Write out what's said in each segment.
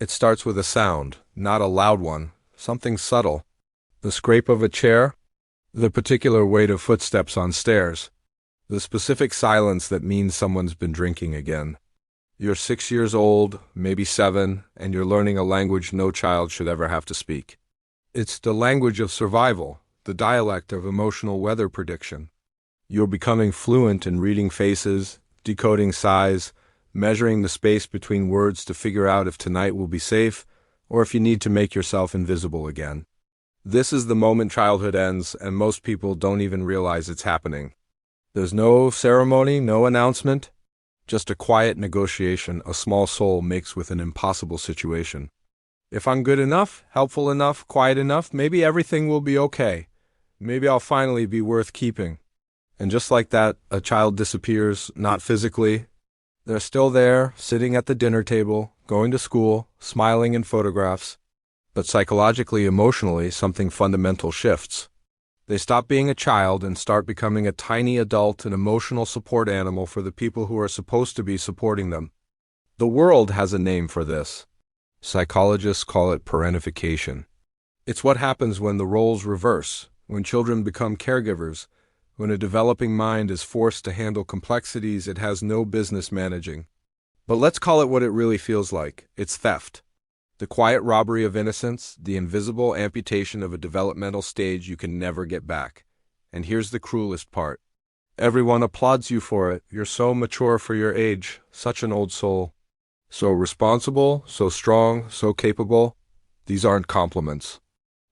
It starts with a sound, not a loud one, something subtle. The scrape of a chair, the particular weight of footsteps on stairs, the specific silence that means someone's been drinking again. You're 6 years old, maybe 7, and you're learning a language no child should ever have to speak. It's the language of survival, the dialect of emotional weather prediction. You're becoming fluent in reading faces, decoding sighs, measuring the space between words to figure out if tonight will be safe or if you need to make yourself invisible again. This is the moment childhood ends, and most people don't even realize it's happening. There's no ceremony, no announcement, just a quiet negotiation a small soul makes with an impossible situation. If I'm good enough, helpful enough, quiet enough, maybe everything will be okay. Maybe I'll finally be worth keeping. And just like that, a child disappears, not physically. They're still there, sitting at the dinner table, going to school, smiling in photographs. But psychologically, emotionally, something fundamental shifts. They stop being a child and start becoming a tiny adult and emotional support animal for the people who are supposed to be supporting them. The world has a name for this. Psychologists call it parentification. It's what happens when the roles reverse, when children become caregivers, when a developing mind is forced to handle complexities it has no business managing. But let's call it what it really feels like. It's theft. The quiet robbery of innocence, the invisible amputation of a developmental stage you can never get back. And here's the cruelest part. Everyone applauds you for it. You're so mature for your age, such an old soul. So responsible, so strong, so capable. These aren't compliments.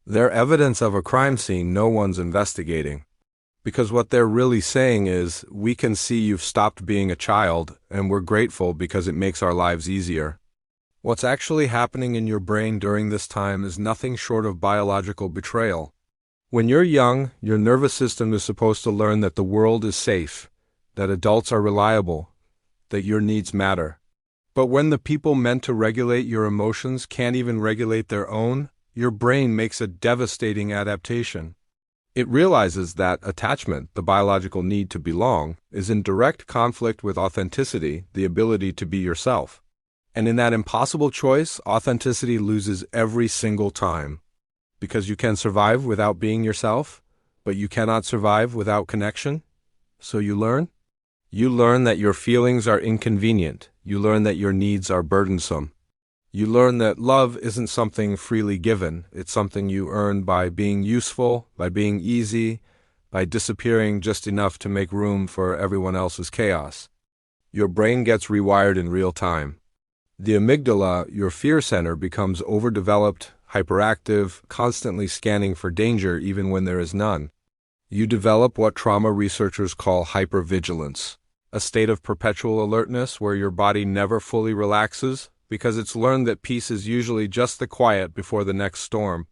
They're evidence of a crime scene no one's investigating. Because what they're really saying is, we can see you've stopped being a child, and we're grateful because it makes our lives easier. What's actually happening in your brain during this time is nothing short of biological betrayal. When you're young, your nervous system is supposed to learn that the world is safe, that adults are reliable, that your needs matter. But when the people meant to regulate your emotions can't even regulate their own, your brain makes a devastating adaptation. It realizes that attachment, the biological need to belong, is in direct conflict with authenticity, the ability to be yourself. And in that impossible choice, authenticity loses every single time. Because you can survive without being yourself, but you cannot survive without connection. So you learn? You learn that your feelings are inconvenient. You learn that your needs are burdensome. You learn that love isn't something freely given. It's something you earn by being useful, by being easy, by disappearing just enough to make room for everyone else's chaos. Your brain gets rewired in real time. The amygdala, your fear center, becomes overdeveloped, hyperactive, constantly scanning for danger even when there is none. You develop what trauma researchers call hypervigilance, a state of perpetual alertness where your body never fully relaxes, because it's learned that peace is usually just the quiet before the next storm.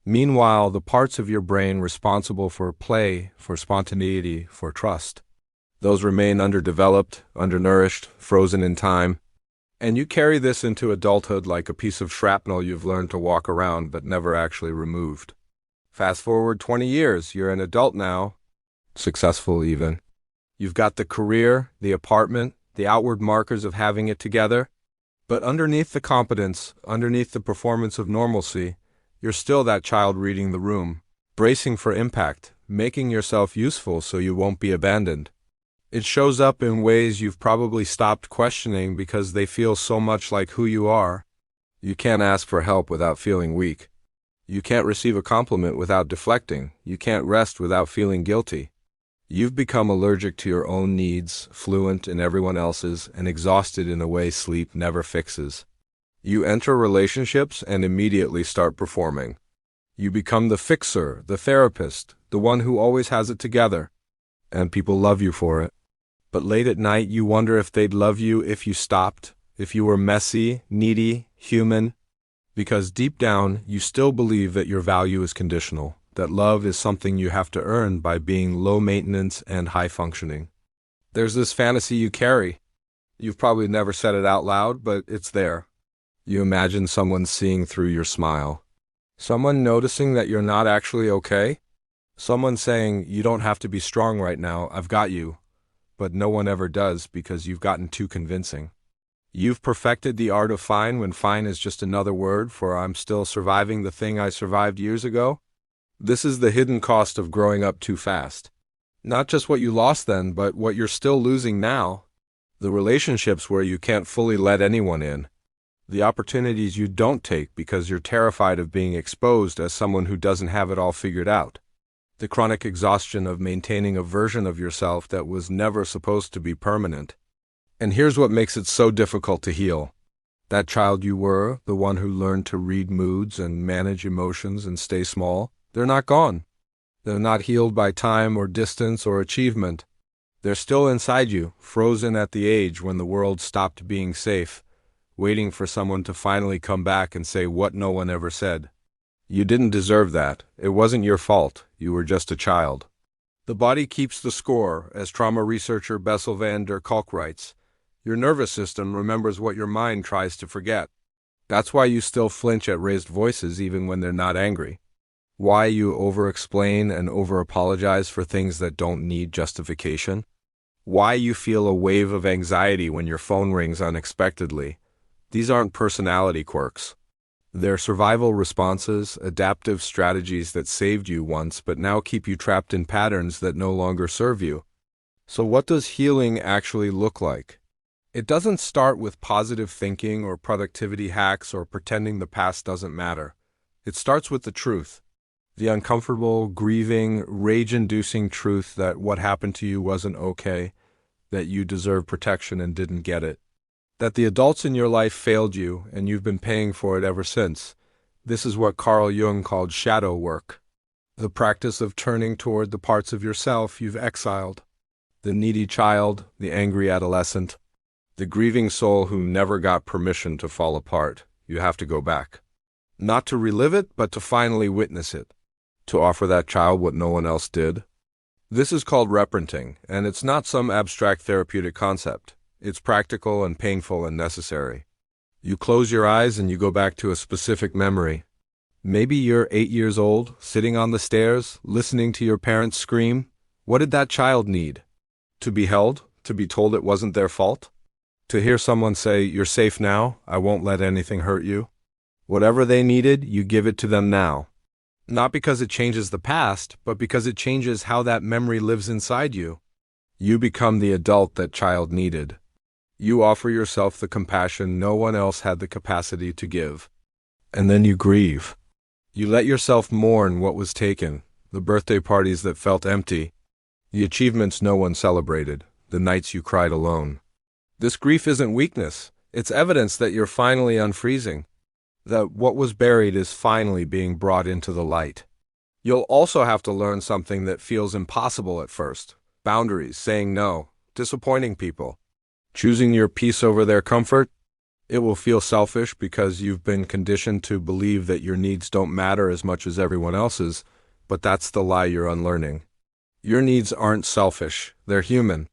Meanwhile, the parts of your brain responsible for play, for spontaneity, for trust, those remain underdeveloped, undernourished, frozen in time. And you carry this into adulthood like a piece of shrapnel you've learned to walk around but never actually removed. Fast forward 20 years, you're an adult now, successful even. You've got the career, the apartment, the outward markers of having it together. But underneath the competence, underneath the performance of normalcy, you're still that child reading the room, bracing for impact, making yourself useful so you won't be abandoned. It shows up in ways you've probably stopped questioning because they feel so much like who you are. You can't ask for help without feeling weak. You can't receive a compliment without deflecting. You can't rest without feeling guilty. You've become allergic to your own needs, fluent in everyone else's, and exhausted in a way sleep never fixes. You enter relationships and immediately start performing. You become the fixer, the therapist, the one who always has it together. And people love you for it. But late at night you wonder if they'd love you if you stopped, if you were messy, needy, human. Because deep down you still believe that your value is conditional. That love is something you have to earn by being low maintenance and high functioning. There's this fantasy you carry. You've probably never said it out loud, but it's there. You imagine someone seeing through your smile. Someone noticing that you're not actually okay. Someone saying, you don't have to be strong right now, I've got you. But no one ever does because you've gotten too convincing. You've perfected the art of fine when fine is just another word for I'm still surviving the thing I survived years ago. This is the hidden cost of growing up too fast. Not just what you lost then, but what you're still losing now. The relationships where you can't fully let anyone in. The opportunities you don't take because you're terrified of being exposed as someone who doesn't have it all figured out. The chronic exhaustion of maintaining a version of yourself that was never supposed to be permanent. And here's what makes it so difficult to heal. That child you were, the one who learned to read moods and manage emotions and stay small, they're not gone. They're not healed by time or distance or achievement. They're still inside you, frozen at the age when the world stopped being safe, waiting for someone to finally come back and say what no one ever said. You didn't deserve that. It wasn't your fault. You were just a child. The body keeps the score, as trauma researcher Bessel van der Kolk writes. Your nervous system remembers what your mind tries to forget. That's why you still flinch at raised voices even when they're not angry. Why you over-explain and over-apologize for things that don't need justification. Why you feel a wave of anxiety when your phone rings unexpectedly. These aren't personality quirks. They're survival responses, adaptive strategies that saved you once but now keep you trapped in patterns that no longer serve you. So what does healing actually look like? It doesn't start with positive thinking or productivity hacks or pretending the past doesn't matter. It starts with the truth. The uncomfortable, grieving, rage-inducing truth that what happened to you wasn't okay, that you deserve protection and didn't get it, that the adults in your life failed you and you've been paying for it ever since. This is what Carl Jung called shadow work, the practice of turning toward the parts of yourself you've exiled, the needy child, the angry adolescent, the grieving soul who never got permission to fall apart. You have to go back. Not to relive it, but to finally witness it. To offer that child what no one else did. This is called reparenting, and it's not some abstract therapeutic concept. It's practical and painful and necessary. You close your eyes and you go back to a specific memory. Maybe you're 8 years old, sitting on the stairs, listening to your parents scream. What did that child need? To be held? To be told it wasn't their fault? To hear someone say, "You're safe now, I won't let anything hurt you"? Whatever they needed, you give it to them now. Not because it changes the past, but because it changes how that memory lives inside you. You become the adult that child needed. You offer yourself the compassion no one else had the capacity to give. And then you grieve. You let yourself mourn what was taken, the birthday parties that felt empty, the achievements no one celebrated, the nights you cried alone. This grief isn't weakness. It's evidence that you're finally unfreezing, that what was buried is finally being brought into the light. You'll also have to learn something that feels impossible at first. Boundaries, saying no, disappointing people, choosing your peace over their comfort. It will feel selfish because you've been conditioned to believe that your needs don't matter as much as everyone else's, but that's the lie you're unlearning. Your needs aren't selfish, they're human,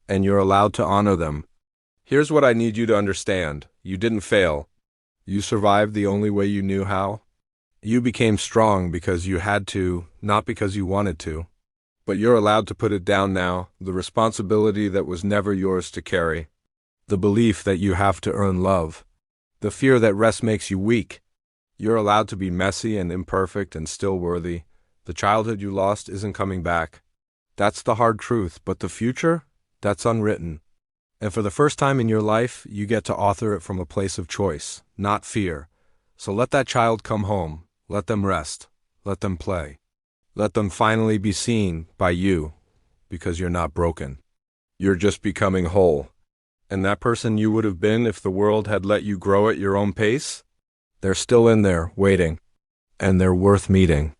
and you're allowed to honor them. Here's what I need you to understand. You didn't fail. You survived the only way you knew how. You became strong because you had to, not because you wanted to. But you're allowed to put it down now, the responsibility that was never yours to carry. The belief that you have to earn love. The fear that rest makes you weak. You're allowed to be messy and imperfect and still worthy. The childhood you lost isn't coming back. That's the hard truth, but the future? That's unwritten. And for the first time in your life, you get to author it from a place of choice, not fear. So let that child come home. Let them rest. Let them play. Let them finally be seen by you, because you're not broken. You're just becoming whole. And that person you would have been if the world had let you grow at your own pace? They're still in there, waiting. And they're worth meeting.